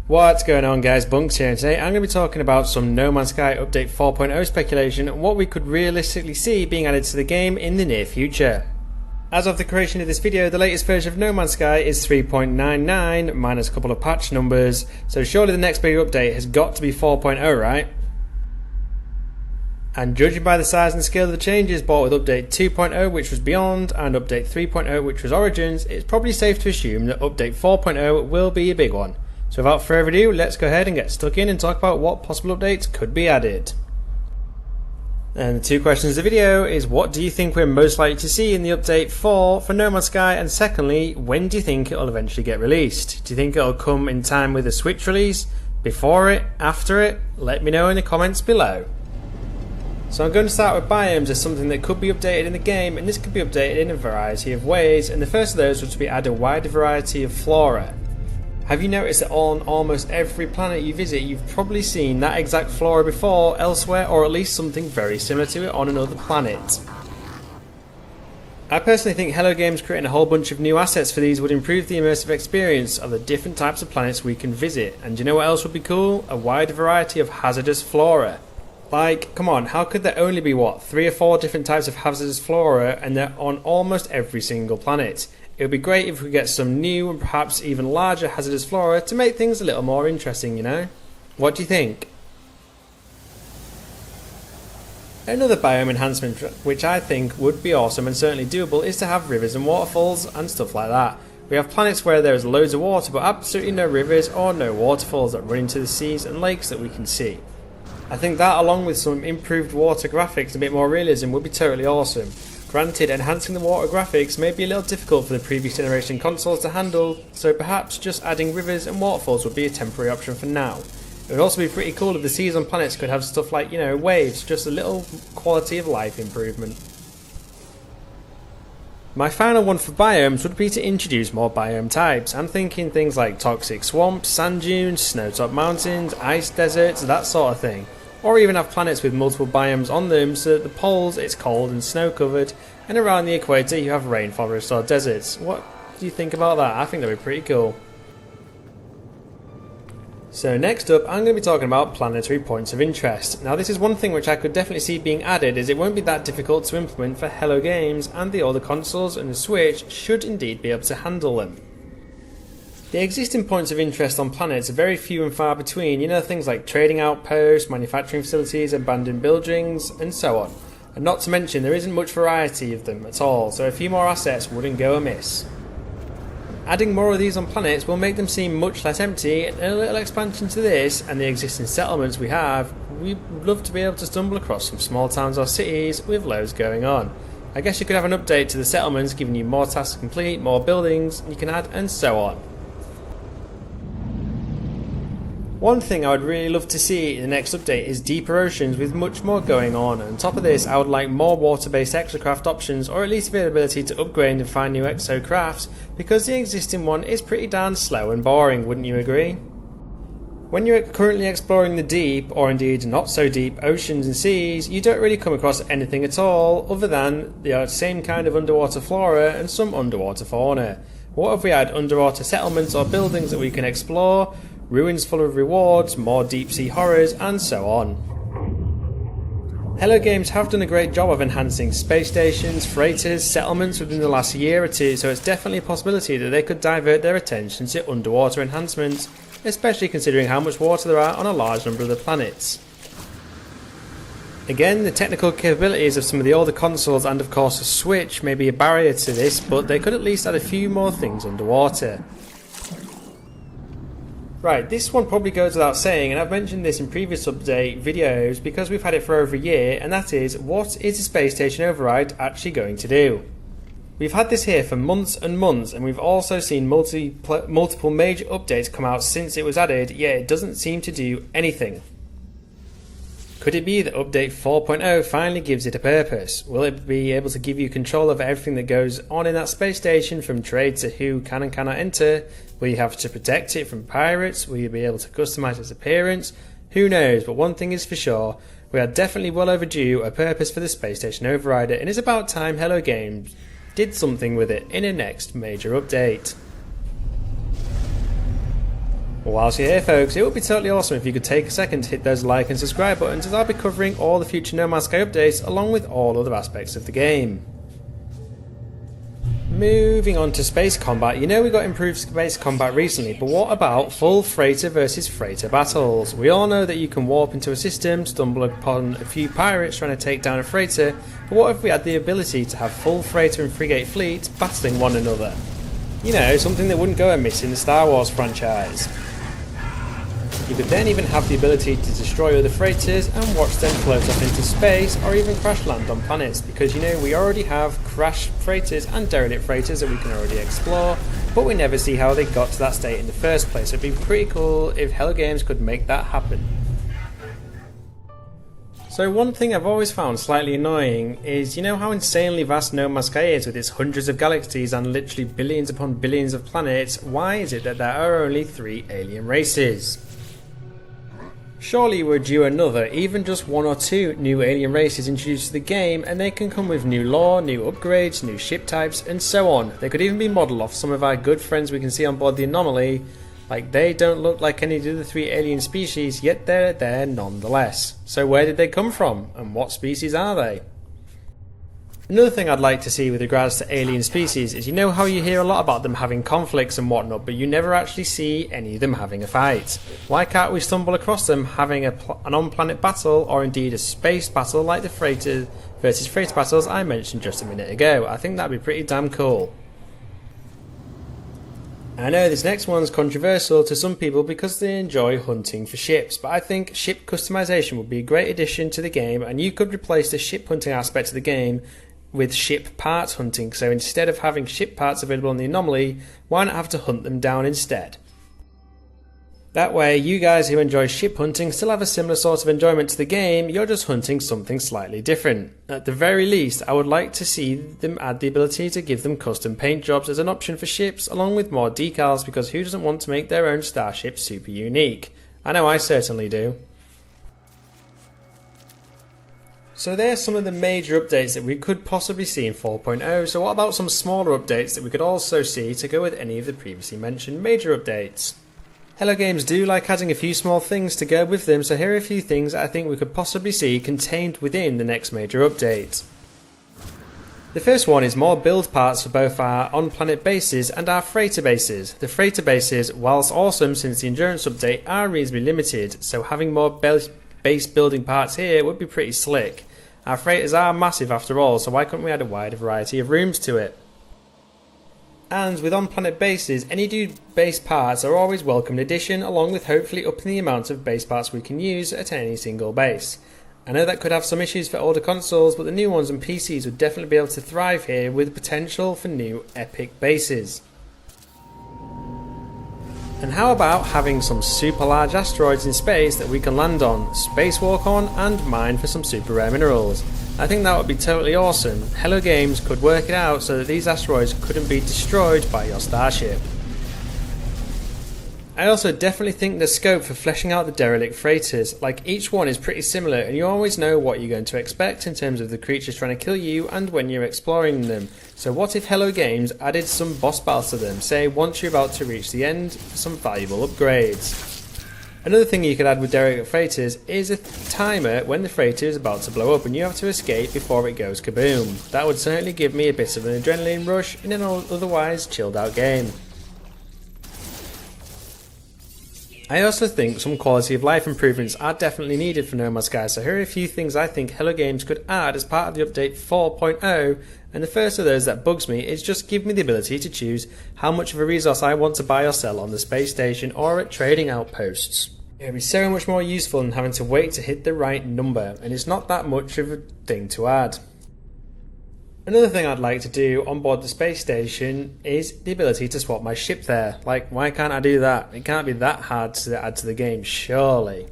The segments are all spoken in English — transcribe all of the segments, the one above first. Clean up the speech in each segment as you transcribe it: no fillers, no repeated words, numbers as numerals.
What's going on guys, Bunks here, and today I'm going to be talking about some No Man's Sky Update 4.0 speculation and what we could realistically see being added to the game in the near future. As of the creation of this video, the latest version of No Man's Sky is 3.99 minus a couple of patch numbers, so surely the next big update has got to be 4.0, right? And judging by the size and scale of the changes brought with Update 2.0, which was Beyond, and Update 3.0, which was Origins, it's probably safe to assume that Update 4.0 will be a big one. So without further ado, let's go ahead and get stuck in and talk about what possible updates could be added. And the two questions of the video is, what do you think we're most likely to see in the Update 4 for No Man's Sky, and secondly, when do you think it'll eventually get released? Do you think it'll come in time with the Switch release, before it, after it? Let me know in the comments below. So I'm going to start with Biomes as something that could be updated in the game, and this could be updated in a variety of ways, and the first of those would be add a wider variety of flora. Have you noticed that on almost every planet you visit, you've probably seen that exact flora before elsewhere, or at least something very similar to it on another planet? I personally think Hello Games creating a whole bunch of new assets for these would improve the immersive experience of the different types of planets we can visit, and you know what else would be cool? A wider variety of hazardous flora. Like, come on, how could there only be, what, 3 or 4 different types of hazardous flora, and they're on almost every single planet? It would be great if we get some new and perhaps even larger hazardous flora to make things a little more interesting, you know? What do you think? Another biome enhancement which I think would be awesome and certainly doable is to have rivers and waterfalls and stuff like that. We have planets where there is loads of water but absolutely no rivers or no waterfalls that run into the seas and lakes that we can see. I think that, along with some improved water graphics and a bit more realism, would be totally awesome. Granted, enhancing the water graphics may be a little difficult for the previous generation consoles to handle, so perhaps just adding rivers and waterfalls would be a temporary option for now. It would also be pretty cool if the seas on planets could have stuff like, you know, waves, just a little quality of life improvement. My final one for biomes would be to introduce more biome types. I'm thinking things like toxic swamps, sand dunes, snowtop mountains, ice deserts, that sort of thing. Or even have planets with multiple biomes on them so that the poles it's cold and snow covered, and around the equator you have rainforests or deserts. What do you think about that? I think that'd be pretty cool. So next up, I'm going to be talking about planetary points of interest. Now this is one thing which I could definitely see being added, as it won't be that difficult to implement for Hello Games, and the older consoles and the Switch should indeed be able to handle them. The existing points of interest on planets are very few and far between, you know, things like trading outposts, manufacturing facilities, abandoned buildings, and so on. And not to mention, there isn't much variety of them at all, so a few more assets wouldn't go amiss. Adding more of these on planets will make them seem much less empty, and a little expansion to this and the existing settlements we have, we'd love to be able to stumble across some small towns or cities with loads going on. I guess you could have an update to the settlements giving you more tasks to complete, more buildings you can add, and so on. One thing I would really love to see in the next update is deeper oceans with much more going on, and on top of this I would like more water-based exocraft options, or at least availability to upgrade and find new exocrafts, because the existing one is pretty darn slow and boring, wouldn't you agree? When you're currently exploring the deep, or indeed not so deep, oceans and seas, you don't really come across anything at all other than the same kind of underwater flora and some underwater fauna. What if we had underwater settlements or buildings that we can explore, ruins full of rewards, more deep sea horrors, and so on. Hello Games have done a great job of enhancing space stations, freighters, settlements within the last year or two, so it's definitely a possibility that they could divert their attention to underwater enhancements, especially considering how much water there are on a large number of the planets. Again, the technical capabilities of some of the older consoles and of course the Switch may be a barrier to this, but they could at least add a few more things underwater. Right, this one probably goes without saying, and I've mentioned this in previous update videos because we've had it for over a year, and that is, what is the space station override actually going to do? We've had this here for months and months, and we've also seen multiple major updates come out since it was added, yet it doesn't seem to do anything. Could it be that Update 4.0 finally gives it a purpose? Will it be able to give you control over everything that goes on in that space station, from trade to who can and cannot enter? Will you have to protect it from pirates? Will you be able to customize its appearance? Who knows, but one thing is for sure, we are definitely well overdue a purpose for the space station overrider, and it's about time Hello Games did something with it in a next major update. Whilst you're here folks, it would be totally awesome if you could take a second to hit those like and subscribe buttons, as I'll be covering all the future No Man's Sky updates along with all other aspects of the game. Moving on to space combat, you know we got improved space combat recently, but what about full freighter versus freighter battles? We all know that you can warp into a system, stumble upon a few pirates trying to take down a freighter, but what if we had the ability to have full freighter and frigate fleets battling one another? You know, something that wouldn't go amiss in the Star Wars franchise. You could then even have the ability to destroy other freighters and watch them float off into space or even crash land on planets, because you know we already have crash freighters and derelict freighters that we can already explore, but we never see how they got to that state in the first place. It'd be pretty cool if Hello Games could make that happen. So one thing I've always found slightly annoying is, you know how insanely vast No Man's Sky is with its hundreds of galaxies and literally billions upon billions of planets. Why is it that there are only 3 alien races? Surely we're due another, even just 1 or 2 new alien races introduced to the game, and they can come with new lore, new upgrades, new ship types, and so on. They could even be modelled off some of our good friends we can see on board the Anomaly. Like, they don't look like any of the other 3 alien species, yet they're there nonetheless. So where did they come from, and what species are they? Another thing I'd like to see with regards to alien species is, you know how you hear a lot about them having conflicts and whatnot, but you never actually see any of them having a fight. Why can't we stumble across them having an on-planet battle, or indeed a space battle like the freighter versus freighter battles I mentioned just a minute ago? I think that'd be pretty damn cool. I know this next one's controversial to some people because they enjoy hunting for ships, but I think ship customization would be a great addition to the game, and you could replace the ship hunting aspect of the game with ship parts hunting. So instead of having ship parts available on the Anomaly, why not have to hunt them down instead? That way you guys who enjoy ship hunting still have a similar sort of enjoyment to the game, you're just hunting something slightly different. At the very least, I would like to see them add the ability to give them custom paint jobs as an option for ships, along with more decals, because who doesn't want to make their own starship super unique? I know I certainly do. So there's some of the major updates that we could possibly see in 4.0, so what about some smaller updates that we could also see to go with any of the previously mentioned major updates? Hello Games do like adding a few small things to go with them, so here are a few things I think we could possibly see contained within the next major update. The first one is more build parts for both our on-planet bases and our freighter bases. The freighter bases, whilst awesome since the endurance update, are reasonably limited, so having more base building parts here would be pretty slick. Our freighters are massive after all, so why couldn't we add a wider variety of rooms to it? And with on-planet bases, any new base parts are always welcome addition, along with hopefully upping the amount of base parts we can use at any single base. I know that could have some issues for older consoles, but the new ones and PCs would definitely be able to thrive here with potential for new epic bases. And how about having some super large asteroids in space that we can land on, spacewalk on, and mine for some super rare minerals? I think that would be totally awesome. Hello Games could work it out so that these asteroids couldn't be destroyed by your starship. I also definitely think there's scope for fleshing out the derelict freighters. Like, each one is pretty similar and you always know what you're going to expect in terms of the creatures trying to kill you and when you're exploring them. So what if Hello Games added some boss battles to them, say once you're about to reach the end, for some valuable upgrades. Another thing you could add with derelict freighters is a timer when the freighter is about to blow up and you have to escape before it goes kaboom. That would certainly give me a bit of an adrenaline rush in an otherwise chilled out game. I also think some quality of life improvements are definitely needed for No Man's Sky, so here are a few things I think Hello Games could add as part of the update 4.0, and the first of those that bugs me is just give me the ability to choose how much of a resource I want to buy or sell on the space station or at trading outposts. It would be so much more useful than having to wait to hit the right number, and it's not that much of a thing to add. Another thing I'd like to do on board the space station is the ability to swap my ship there. Like, why can't I do that? It can't be that hard to add to the game, surely.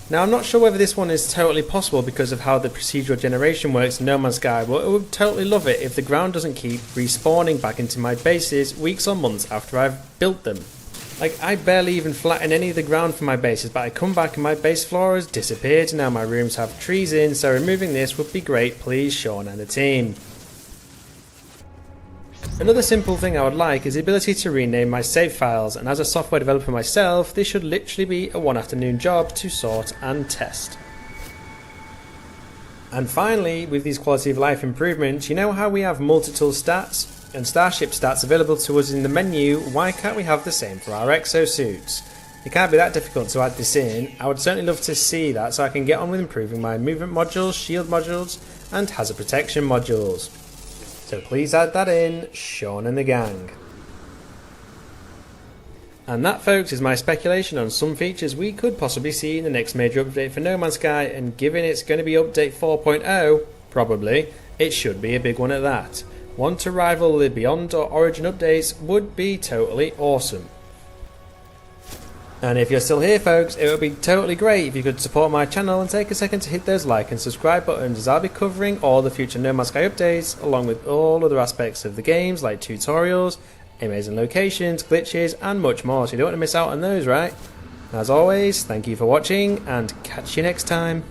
Now, I'm not sure whether this one is totally possible because of how the procedural generation works in No Man's Sky, but I would totally love it if the ground doesn't keep respawning back into my bases weeks or months after I've built them. Like, I barely even flatten any of the ground for my bases, but I come back and my base floor has disappeared and now my rooms have trees in, so removing this would be great, please Sean and the team. Another simple thing I would like is the ability to rename my save files, and as a software developer myself, this should literally be a one afternoon job to sort and test. And finally, with these quality of life improvements, you know how we have multi-tool stats and starship stats available to us in the menu? Why can't we have the same for our exosuits? It can't be that difficult to add this in. I would certainly love to see that so I can get on with improving my movement modules, shield modules and hazard protection modules. So please add that in, Sean and the gang. And that, folks, is my speculation on some features we could possibly see in the next major update for No Man's Sky, and given it's going to be update 4.0, probably, it should be a big one at that. One to rival the Beyond or Origin updates would be totally awesome. And if you're still here, folks, it would be totally great if you could support my channel and take a second to hit those like and subscribe buttons, as I'll be covering all the future No Man's Sky updates along with all other aspects of the games like tutorials, amazing locations, glitches and much more, so you don't want to miss out on those, right? As always, thank you for watching and catch you next time.